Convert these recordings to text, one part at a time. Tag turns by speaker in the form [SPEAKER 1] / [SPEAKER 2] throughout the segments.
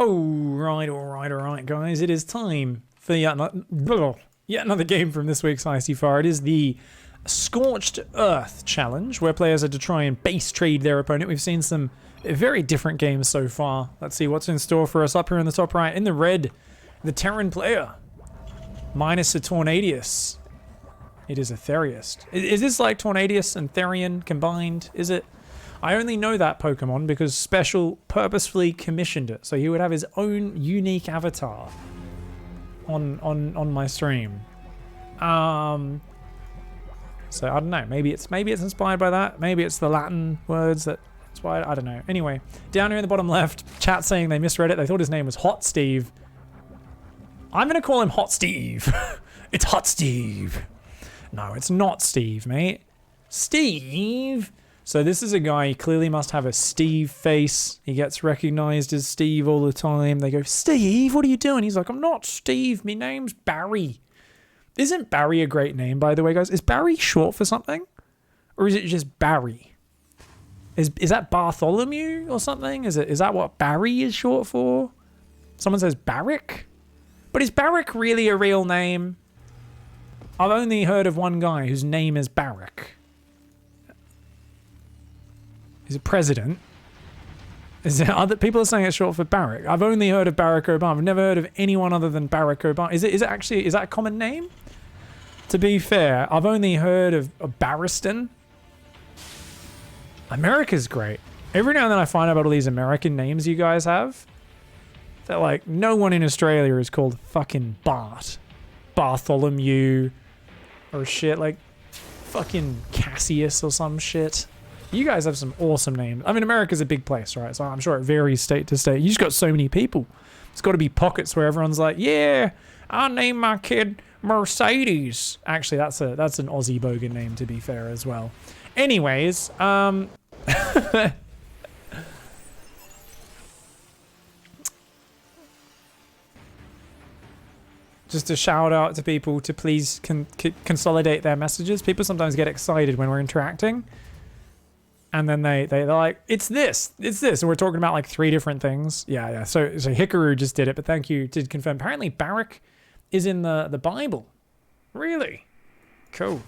[SPEAKER 1] Alright, guys. It is time for yet another game from this week's Icyfar. It is the Scorched Earth Challenge, where players are to try and base trade their opponent. We've seen some very different games so far. Let's see what's in store for us up here in the top right. In the red, the Terran player, minus a Tornadius. It is a Theriast. Is this like Tornadius and Therian combined? Is it? I only know that Pokemon because Special purposefully commissioned it, so he would have his own unique avatar on my stream. So I don't know. Maybe it's inspired by that. Maybe it's the Latin words that inspired. I don't know. Anyway, down here in the bottom left, chat saying they misread it. They thought his name was Hot Steve. I'm gonna call him Hot Steve. It's Hot Steve. No, it's not Steve, mate. Steve. So this is a guy, he clearly must have a Steve face. He gets recognized as Steve all the time. They go, Steve, what are you doing? He's like, I'm not Steve. My name's Barry. Isn't Barry a great name, by the way, guys? Is Barry short for something? Or is it just Barry? Is that Bartholomew or something? Is that what Barry is short for? Someone says Barrick? But is Barrick really a real name? I've only heard of one guy whose name is Barrick. He's a president. Is there other people are saying it's short for Barack? I've only heard of Barack Obama. I've never heard of anyone other than Barack Obama. Is it actually, is that a common name? To be fair, I've only heard of Barristan. America's great. Every now and then I find out about all these American names you guys have. That like no one in Australia is called fucking Bart, Bartholomew, or shit like fucking Cassius or some shit. You guys have some awesome names. I mean, America's a big place, right? So I'm sure it varies state to state. You just got so many people. It's got to be pockets where everyone's like, yeah, I'll name my kid Mercedes. Actually, that's an Aussie bogan name, to be fair, as well. Anyways, just a shout out to people to please consolidate their messages. People sometimes get excited when we're interacting. And then they're like, it's this. And we're talking about like 3 different things. Yeah. So Hikaru just did it, but thank you. Did confirm. Apparently Barak is in the Bible. Really? Cool.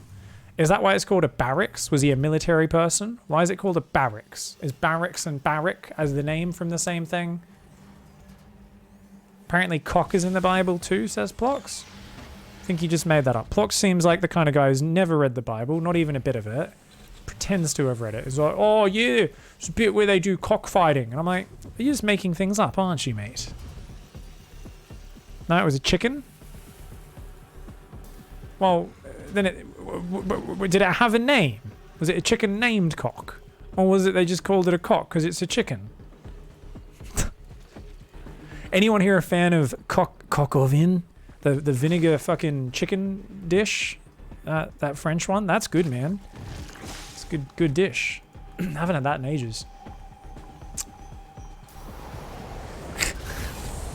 [SPEAKER 1] Is that why it's called a barracks? Was he a military person? Why is it called a barracks? Is barracks and barrack as the name from the same thing? Apparently cock is in the Bible too, says Plox. I think he just made that up. Plox seems like the kind of guy who's never read the Bible, not even a bit of it. Pretends to have read it. It's like, oh yeah, it's a bit where they do cockfighting. And I'm like, you're just making things up, aren't you, mate? No, it was a chicken? Well, then did it have a name? Was it a chicken named Cock? Or was it they just called it a cock because it's a chicken? Anyone here a fan of coq au vin? The vinegar fucking chicken dish? That French one? That's good, man. Good dish. Haven't had that in ages.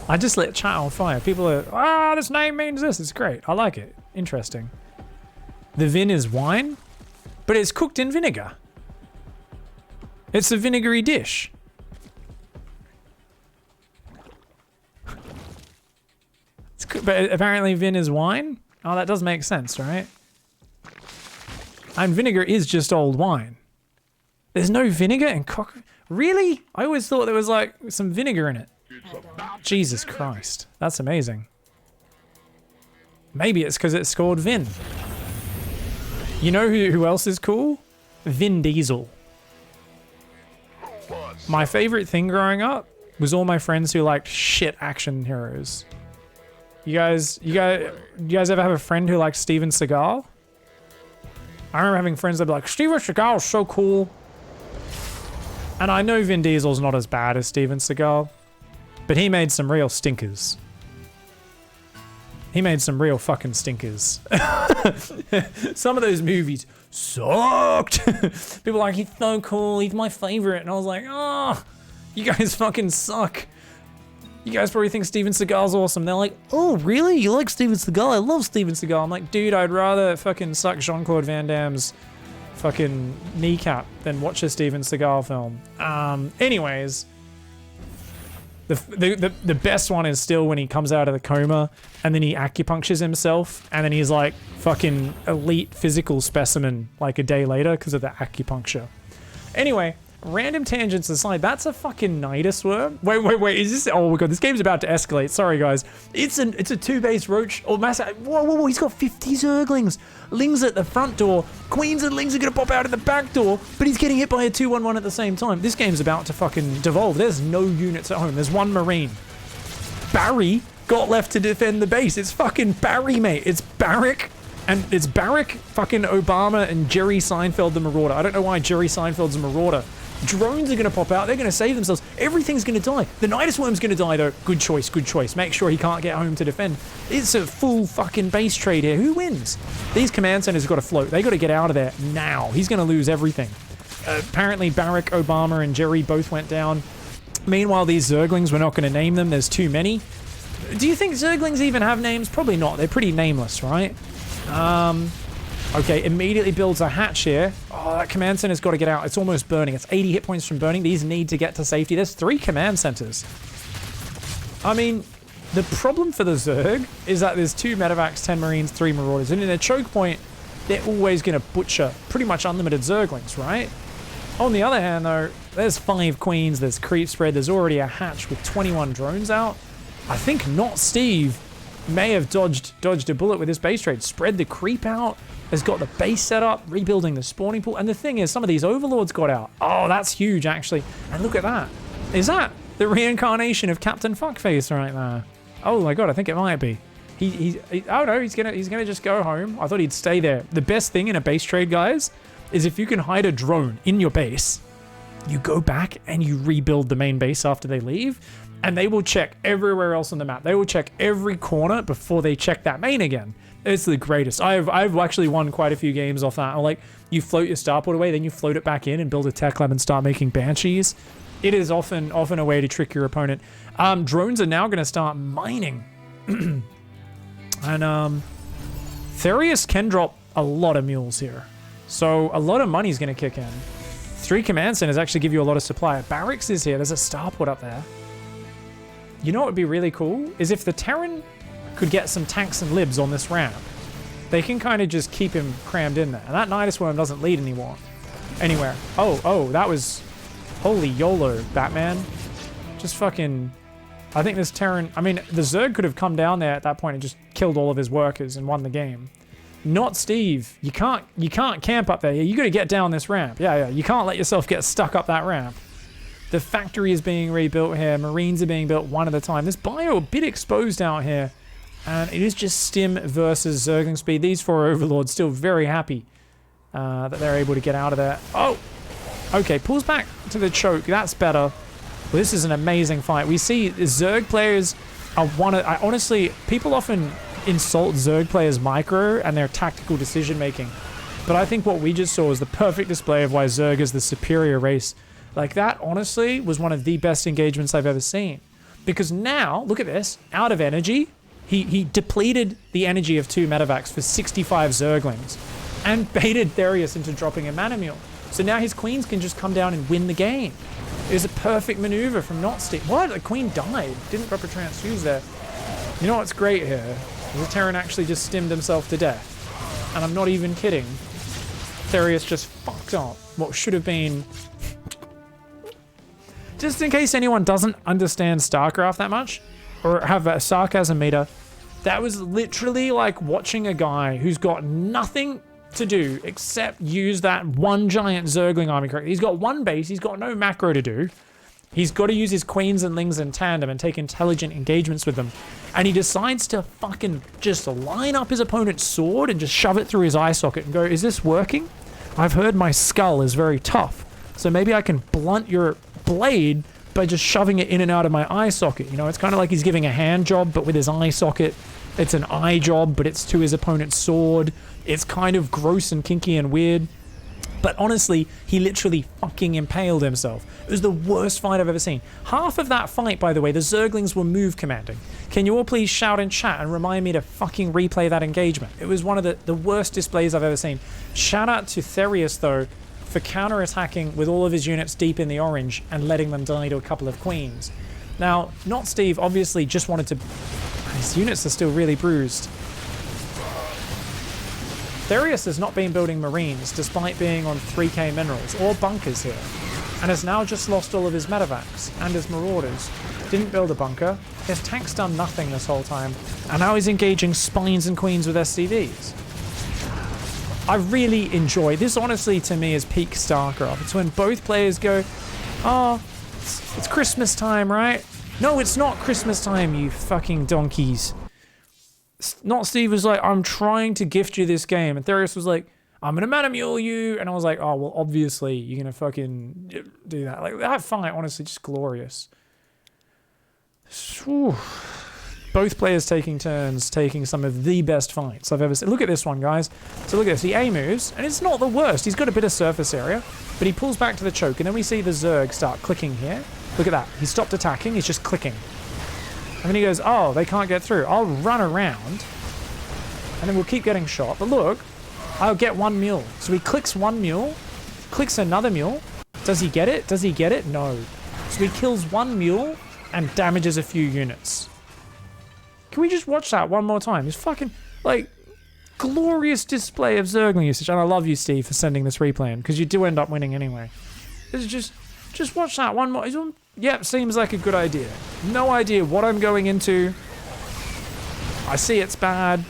[SPEAKER 1] I just let chat on fire. People are, this name means this. It's great. I like it. Interesting. The vin is wine, but it's cooked in vinegar. It's a vinegary dish. But apparently vin is wine? Oh, that does make sense, right? And vinegar is just old wine. There's no vinegar in cock... Really? I always thought there was like some vinegar in it. Jesus Christ. That's amazing. Maybe it's because it's called Vin. You know who else is cool? Vin Diesel. My favorite thing growing up was all my friends who liked shit action heroes. You guys ever have a friend who likes Steven Seagal? I remember having friends that be like, Steven Seagal is so cool. And I know Vin Diesel's not as bad as Steven Seagal, but he made some real stinkers. He made some real fucking stinkers. Some of those movies sucked. People are like, he's so cool, he's my favorite. And I was like, oh, you guys fucking suck. You guys probably think Steven Seagal's awesome. They're like, oh, really? You like Steven Seagal? I love Steven Seagal. I'm like, dude, I'd rather fucking suck Jean-Claude Van Damme's fucking kneecap than watch a Steven Seagal film. Anyways, The best one is still when he comes out of the coma and then he acupunctures himself and then he's like fucking elite physical specimen like a day later because of the acupuncture. Anyway, random tangents aside, that's a fucking Nidus worm. Wait, is this? Oh my god, this game's about to escalate. Sorry guys, it's a 2-base roach or mass. Whoa, he's got 50 zerglings. Lings at the front door. Queens and Lings are gonna pop out at the back door, but he's getting hit by a 2/1/1 at the same time. This game's about to fucking devolve. There's no units at home. There's one Marine. Barry got left to defend the base. It's fucking Barry, mate. It's Barrick. And it's Barrick, fucking Obama, and Jerry Seinfeld the Marauder. I don't know why Jerry Seinfeld's a Marauder. Drones are going to pop out. They're going to save themselves. Everything's going to die. The Nidus Worm's going to die, though. Good choice. Make sure he can't get home to defend. It's a full fucking base trade here. Who wins? These command centers got to float. They got to get out of there now. He's going to lose everything. Apparently, Barrick, Obama, and Jerry both went down. Meanwhile, these Zerglings, we're not going to name them. There's too many. Do you think Zerglings even have names? Probably not. They're pretty nameless, right? Okay, immediately builds a hatch here. Oh, that command center's got to get out. It's almost burning. It's 80 hit points from burning. These need to get to safety. There's 3 command centers. I mean, the problem for the Zerg is that there's 2 medevacs, 10 Marines, 3 Marauders. And in a choke point, they're always going to butcher pretty much unlimited Zerglings, right? On the other hand, though, there's 5 Queens, there's creep spread, there's already a hatch with 21 drones out. I think not Steve may have dodged a bullet with this base trade. Spread the creep out, has got the base set up, rebuilding the spawning pool. And the thing is, some of these overlords got out. Oh, that's huge, actually. And look at that. Is that the reincarnation of Captain Fuckface right there? Oh my god, I think it might be. Oh no, he's gonna just go home. I thought he'd stay there. The best thing in a base trade, guys, is if you can hide a drone in your base, you go back and you rebuild the main base after they leave. And they will check everywhere else on the map. They will check every corner before they check that main again. It's the greatest. I've actually won quite a few games off that. Like, you float your starport away, then you float it back in and build a tech lab and start making banshees. It is often a way to trick your opponent. Drones are now going to start mining. And Therius can drop a lot of mules here. So a lot of money is going to kick in. 3 command centers actually give you a lot of supply. Barracks is here. There's a starport up there. You know what would be really cool? Is if the Terran could get some tanks and libs on this ramp. They can kind of just keep him crammed in there. And that Nidus Worm doesn't lead anywhere. Oh, that was... Holy YOLO, Batman. Just fucking... I think this Terran... I mean, the Zerg could have come down there at that point and just killed all of his workers and won the game. Not Steve. You can't camp up there. You got to get down this ramp. Yeah. You can't let yourself get stuck up that ramp. The factory is being rebuilt here. Marines are being built one at a time. This bio a bit exposed out here. And it is just Stim versus Zergling speed. These 4 overlords still very happy that they're able to get out of there. Oh! Okay, pulls back to the choke. That's better. Well, this is an amazing fight. We see Zerg players are honestly, people often insult Zerg players' micro and their tactical decision making. But I think what we just saw was the perfect display of why Zerg is the superior race. Like, that, honestly, was one of the best engagements I've ever seen. Because now, look at this, out of energy, he depleted the energy of 2 medevacs for 65 Zerglings and baited Therius into dropping a mana mule. So now his queens can just come down and win the game. It was a perfect maneuver from not Steve. What? The queen died. Didn't proper transfuse there. You know what's great here? The Terran actually just stimmed himself to death. And I'm not even kidding. Therius just fucked up what should have been... Just in case anyone doesn't understand StarCraft that much, or have a sarcasm meter, that was literally like watching a guy who's got nothing to do except use that one giant Zergling army correctly. He's got one base, he's got no macro to do. He's got to use his queens and lings in tandem and take intelligent engagements with them. And he decides to fucking just line up his opponent's sword and just shove it through his eye socket and go, is this working? I've heard my skull is very tough, so maybe I can blunt your blade by just shoving it in and out of my eye socket. You know, it's kind of like he's giving a hand job, but with his eye socket. It's an eye job, but it's to his opponent's sword. It's kind of gross and kinky and weird. But honestly, he literally fucking impaled himself. It was the worst fight I've ever seen. Half of that fight, by the way, the Zerglings were move commanding. Can you all please shout in chat and remind me to fucking replay that engagement? It was one of the worst displays I've ever seen. Shout out to Therius, though, for counter-attacking with all of his units deep in the orange and letting them die to a couple of queens. Now, not Steve obviously just wanted to... His units are still really bruised. Therius has not been building marines despite being on 3k minerals or bunkers here, and has now just lost all of his medevacs and his marauders. Didn't build a bunker. His tank's done nothing this whole time, and now he's engaging spines and queens with SCVs. I really enjoy this. Honestly, to me, is peak StarCraft. It's when both players go, "Oh, it's Christmas time, right?" No, it's not Christmas time, you fucking donkeys. Not Steve was like, "I'm trying to gift you this game," and Therius was like, "I'm gonna mana mule you," and I was like, "Oh well, obviously you're gonna fucking do that." Like that fight, honestly, just glorious. Whew. Both players taking turns, taking some of the best fights I've ever seen. Look at this one, guys. So look at this. He A moves, and it's not the worst. He's got a bit of surface area, but he pulls back to the choke, and then we see the Zerg start clicking here. Look at that. He stopped attacking. He's just clicking. And then he goes, "Oh, they can't get through. I'll run around, and then we'll keep getting shot. But look, I'll get one mule." So he clicks one mule, clicks another mule. Does he get it? Does he get it? No. So he kills one mule and damages a few units. Can we just watch that one more time? It's fucking, like, glorious display of Zergling usage. And I love you, Steve, for sending this replay in, because you do end up winning anyway. It's just watch that one more. Yep, seems like a good idea. No idea what I'm going into. I see it's bad.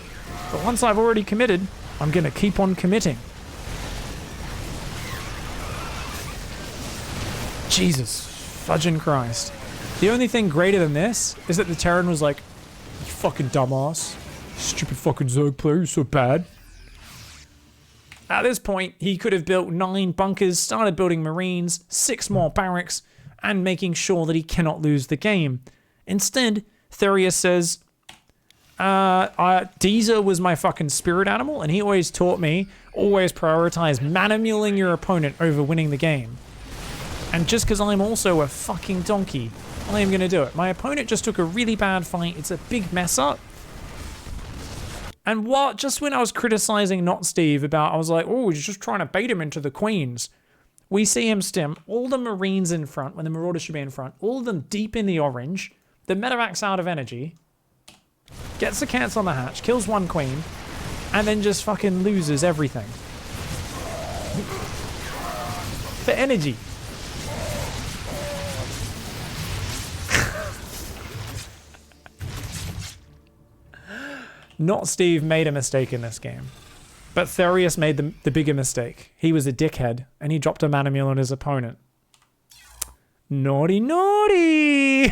[SPEAKER 1] But once I've already committed, I'm going to keep on committing. Jesus fudging Christ. The only thing greater than this is that the Terran was like, "You fucking dumbass. Stupid fucking Zerg player, you're so bad." At this point, he could have built 9 bunkers, started building marines, 6 more barracks, and making sure that he cannot lose the game. Instead, Therius says, Deezer was my fucking spirit animal, and he always taught me, always prioritize mana muling your opponent over winning the game. And just because I'm also a fucking donkey, I am going to do it. My opponent just took a really bad fight. It's a big mess up. And what, just when I was criticizing Not Steve about, I was like, "Oh, he's just trying to bait him into the queens." We see him stem all the marines in front when the marauders should be in front, all of them deep in the orange, the medevac's out of energy, gets the cats on the hatch, kills one queen, and then just fucking loses everything. For energy. Not Steve made a mistake in this game, but Therius made the bigger mistake. He was a dickhead, and he dropped a mana mule on his opponent. Naughty, naughty!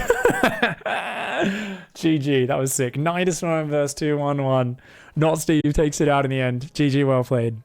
[SPEAKER 1] GG, that was sick. 9-1 versus 2-1-1. Not Steve takes it out in the end. GG, well played.